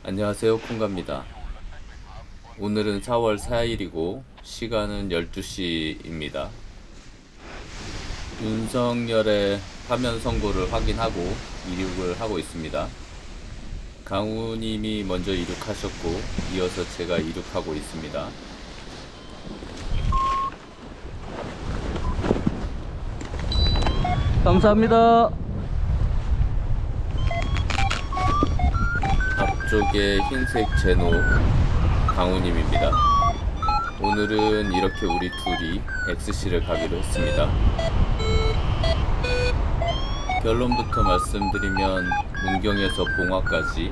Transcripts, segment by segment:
안녕하세요, 콩갑니다. 오늘은 4월 4일이고 시간은 12시입니다. 윤석열의 파면 선고를 확인하고 이륙을 하고 있습니다. 강우님이 먼저 이륙하셨고 이어서 제가 이륙하고 있습니다. 감사합니다. 앞쪽에 흰색 제노 강우님입니다. 오늘은 이렇게 우리 둘이 XC를 가기로 했습니다. 결론부터 말씀드리면 문경에서 봉화까지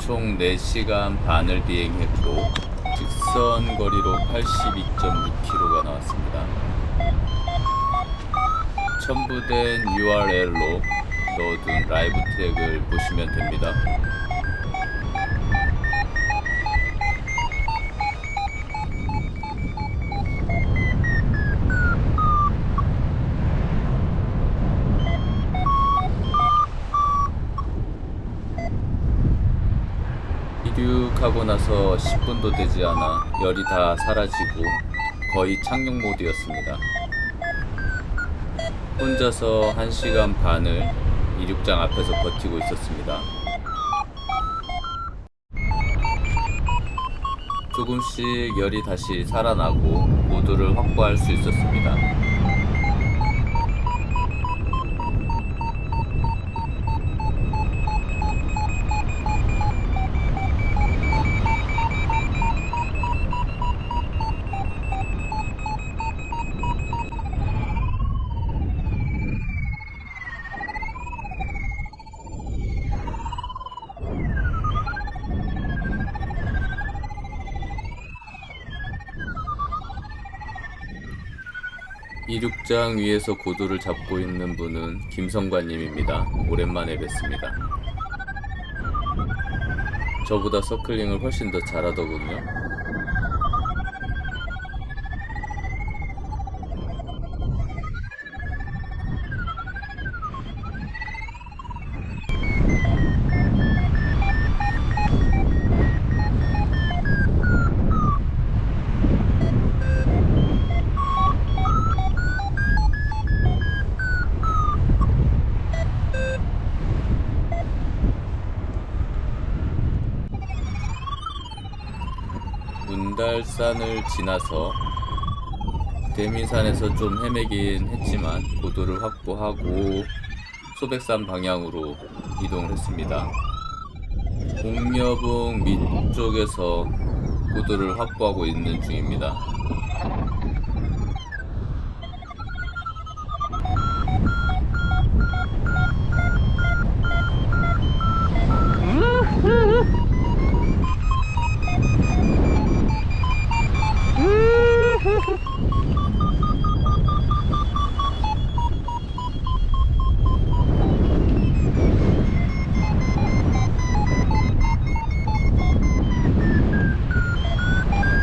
총 4시간 반을 비행했고 직선 거리로 82.6km가 나왔습니다. 첨부된 URL로 넣어둔 라이브 트랙을 보시면 됩니다. 이륙하고 나서 10분도 되지 않아 열이 다 사라지고 거의 착륙 모드였습니다. 혼자서 1시간 반을 이륙장 앞에서 버티고 있었습니다. 조금씩 열이 다시 살아나고 고도를 확보할 수 있었습니다. 이륙장 위에서 고도를 잡고 있는 분은 김성관님입니다. 오랜만에 뵙습니다. 저보다 서클링을 훨씬 더 잘하더군요. 문달산을 지나서 대미산에서 좀 헤매긴 했지만 고도를 확보하고 소백산 방향으로 이동을 했습니다. 옥녀봉 밑쪽에서 고도를 확보하고 있는 중입니다.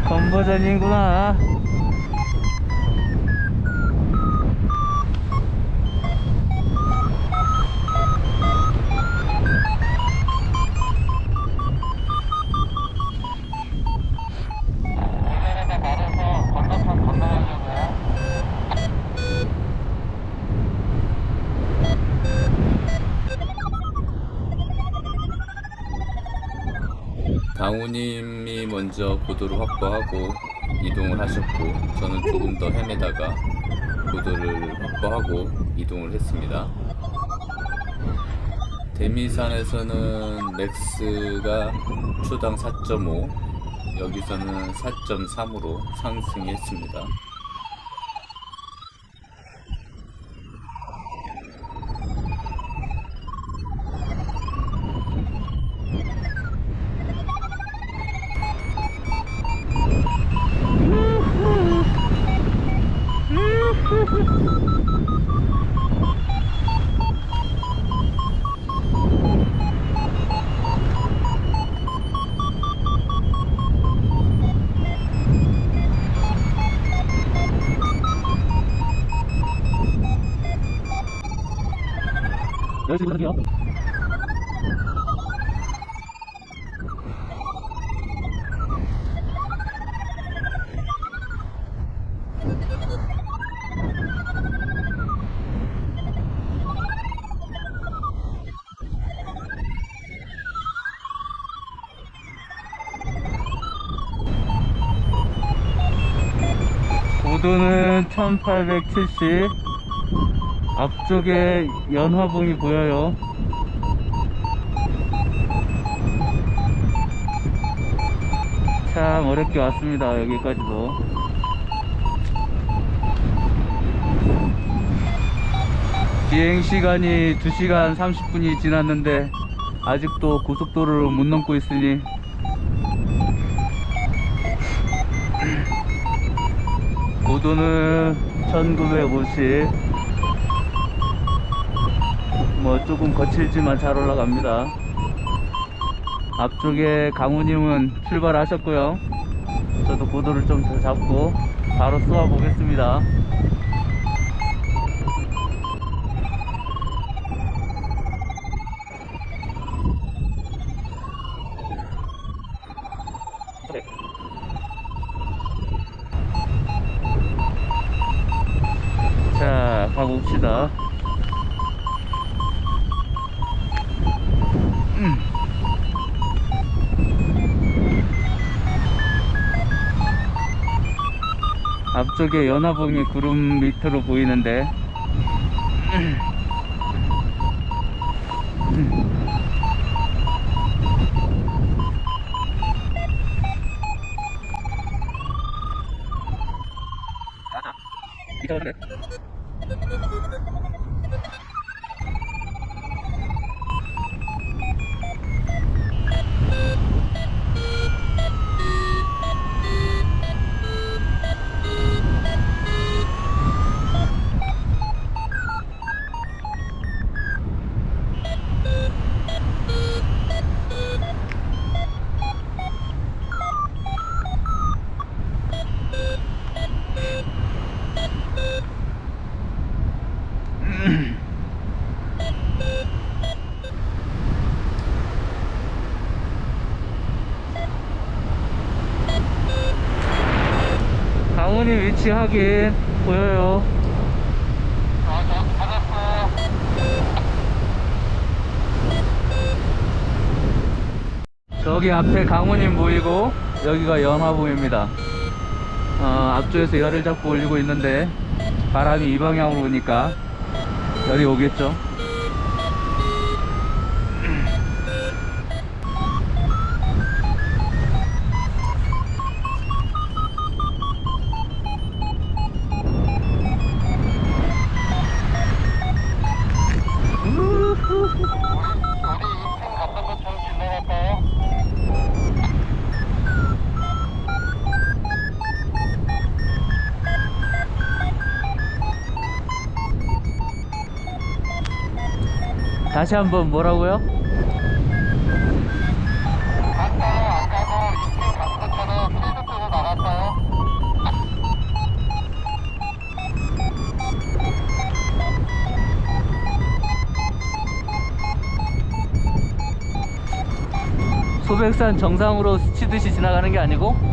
건보전이구나. 강우님이 먼저 고도를 확보하고 이동을 하셨고 저는 조금 더 헤매다가 고도를 확보하고 이동을 했습니다. 대미산에서는 맥스가 초당 4.5, 여기서는 4.3으로 상승했습니다. 여기서 이거든요. 고도는 1870. 앞쪽에 연화봉이 보여요. 참 어렵게 왔습니다. 여기까지도. 비행시간이 2시간 30분이 지났는데 아직도 고속도로를 못 넘고 있으니 고도는 1950. 뭐 조금 거칠지만 잘 올라갑니다. 앞쪽에 강우님은 출발하셨고요. 저도 고도를 좀 더 잡고 바로 쏘아 보겠습니다. 자, 가봅시다. 앞쪽에 연화봉이 구름 밑으로 보이는데 강훈이 위치 확인 보여요. 저기 앞에 강훈님 보이고 여기가 연화봉입니다. 앞쪽에서 열을 잡고 올리고 있는데 바람이 이 방향으로 오니까 열이 오겠죠. 다시 한번 뭐라고요? 안 가고 이쪽 강도처럼 필드 쪽으로 나갔어요. 소백산 정상으로 스치듯이 지나가는 게 아니고? 그쪽이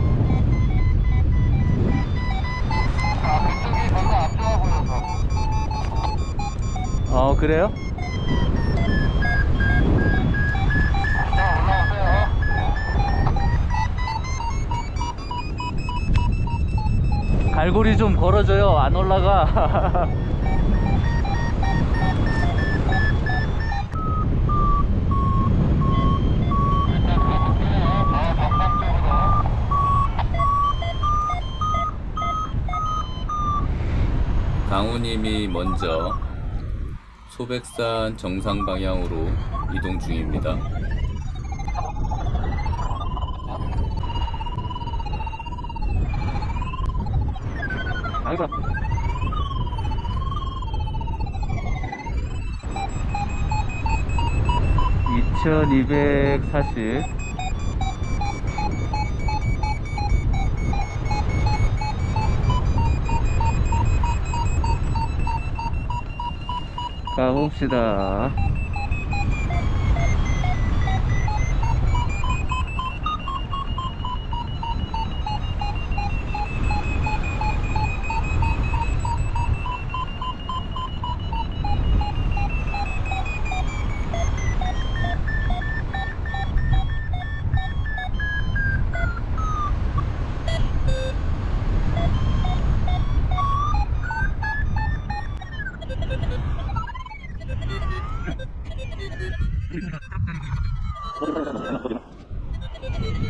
별로 안 좋아 보여서. 그래요? 올라오세요. 갈고리 좀 걸어줘요. 안 올라가. 일단 가볼게요. 저 전방 쪽으로. 강우님이 먼저 소백산 정상 방향으로 이동 중입니다. 아이고. 2240. 가봅시다.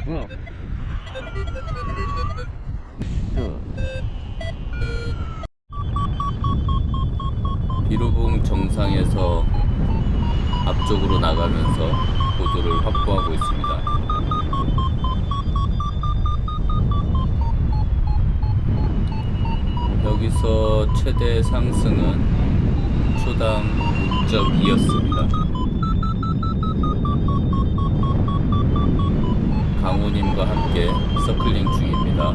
뭐야? 비로봉 정상에서 앞쪽으로 나가면서 고도를 확보하고 있습니다. 여기서 최대 상승은 초당 5.2였습니다. 강호님과 함께 서클링 중입니다.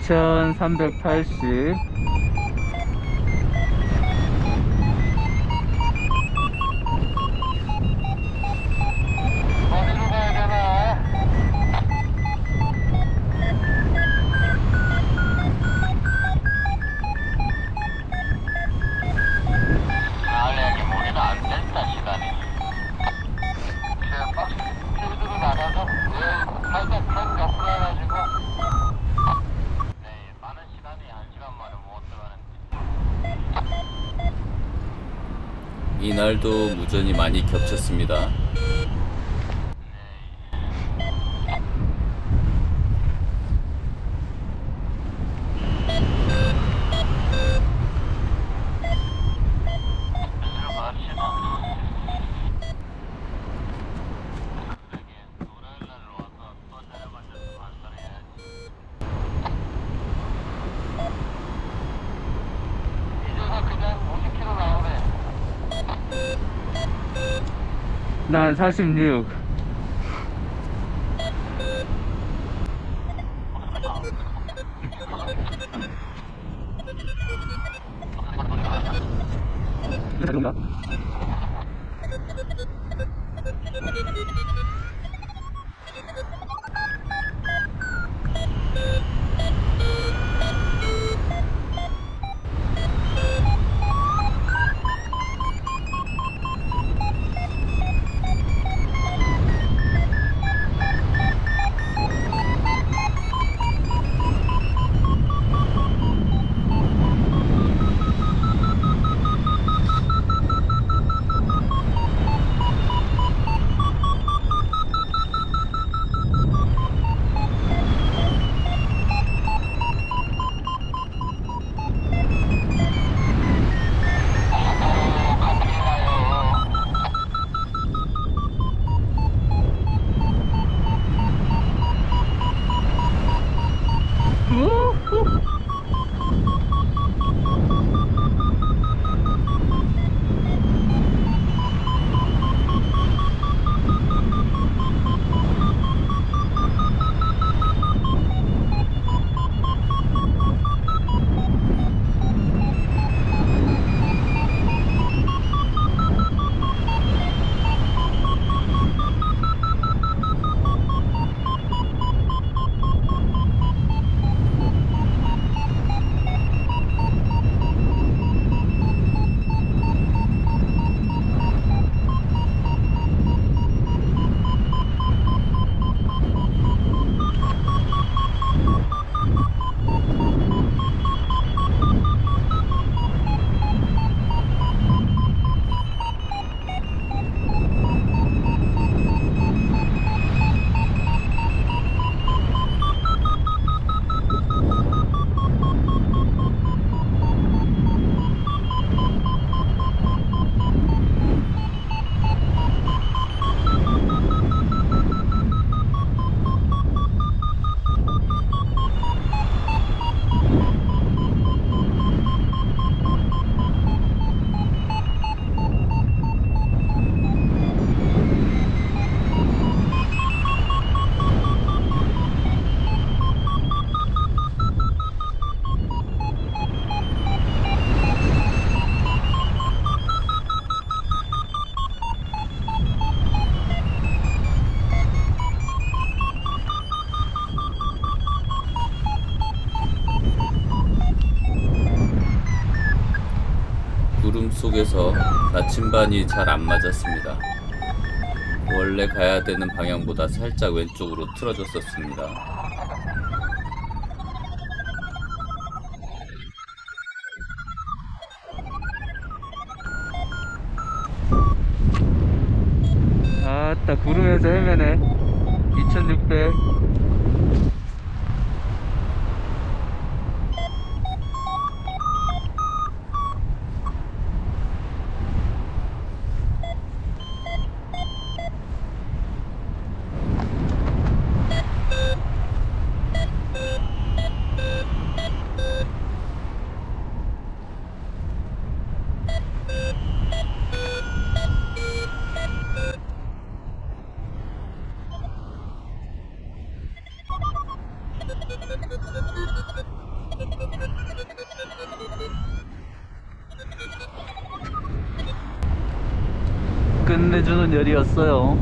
(2380) 어디로 가야 되나? 알레기 무리는 안 됐다, 시간이. 제가 박스 필드로 나가서 살짝 편 옆으로 해가지고 네, 많은 시간이 1시간 만에 못 들어가는데. 이날도 무전이 많이 겹쳤습니다. 난 46. 그런가? 우후. 구름 속에서 나침반이 잘 안 맞았습니다. 원래 가야 되는 방향보다 살짝 왼쪽으로 틀어졌었습니다. 아따, 구름에서 헤매네. 2600. 끝내주는 열이었어요.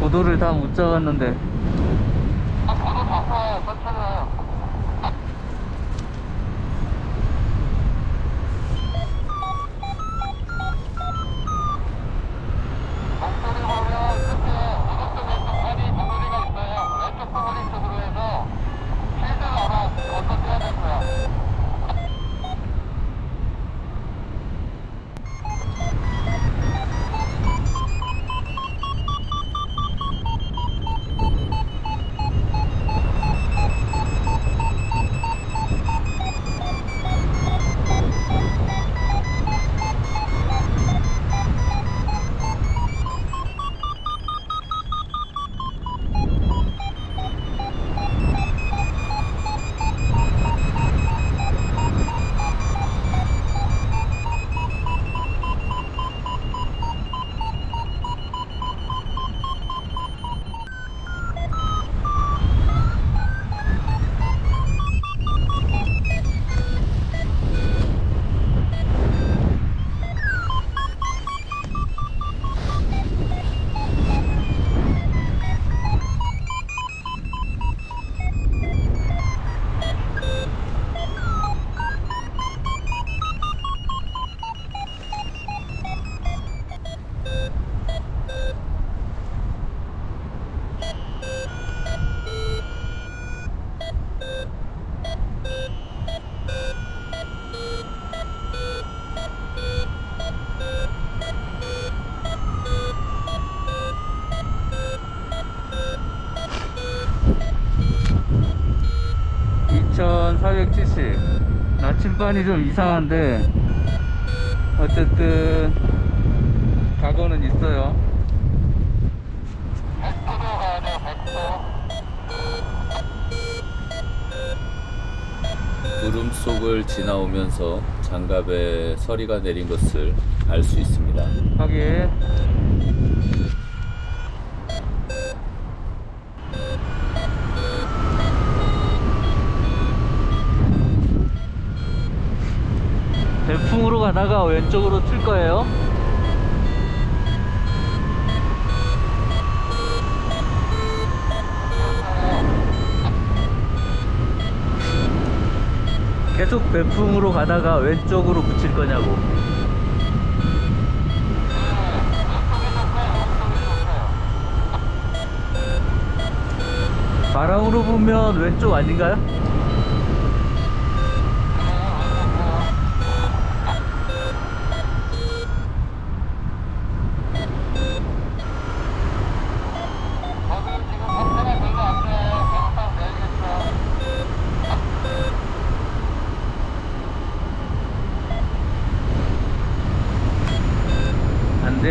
고도를 다 못 잡았는데. 저도 봤어요. 천천히 와요. 목소리 보면 끝에 오른쪽에 북한이 봉우리가 있어요. 왼쪽 봉우리 쪽으로 해서 필드를 아마 건너뛰어야 될 거야. 나침반이 좀 이상한데 어쨌든 각오는 있어요. 100도로 가야 돼요. 100도. 구름 속을 지나오면서 장갑에 서리가 내린 것을 알 수 있습니다. 확인. 대풍으로 가다가 왼쪽으로 틀 거예요. 계속 배풍으로 가다가 왼쪽으로 붙일 거냐고. 바람으로 보면 왼쪽 아닌가요?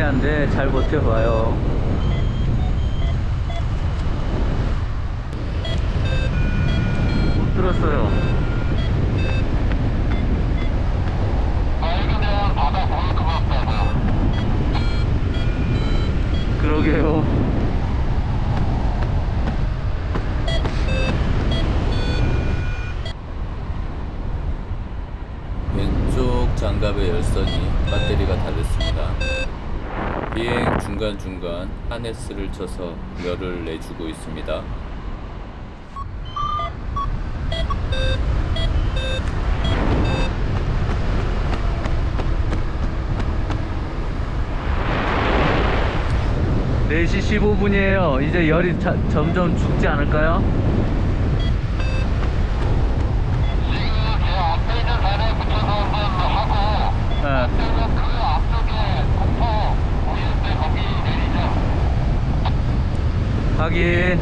안돼 잘 버텨봐요. 못 들었어요. 밝으면 바다 보일 것 같다고요. 그러게요. 왼쪽 장갑의 열선이 배터리가 다 됐습니다. 비행 중간중간 하네스를 쳐서 열을 내주고 있습니다. (4시 15분이에요) 이제 열이 점점 죽지 않을까요? 지금 제 앞에 있는 산에 붙여서 한번 하고 네. 그리고 그 앞쪽에 폭포 보이는데 거기 내리죠. 확인.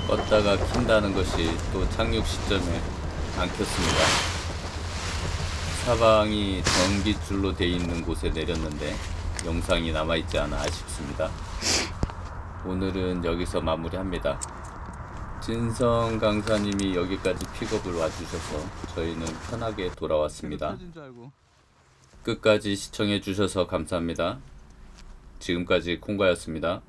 껐다가 킨다는 것이 또 착륙 시점에 안 켰습니다. 사방이 전기줄로 돼 있는 곳에 내렸는데 영상이 남아있지 않아 아쉽습니다. 오늘은 여기서 마무리합니다. 진성 강사님이 여기까지 픽업을 와주셔서 저희는 편하게 돌아왔습니다. 터진 줄 알고. 끝까지 시청해 주셔서 감사합니다. 지금까지 콩가였습니다.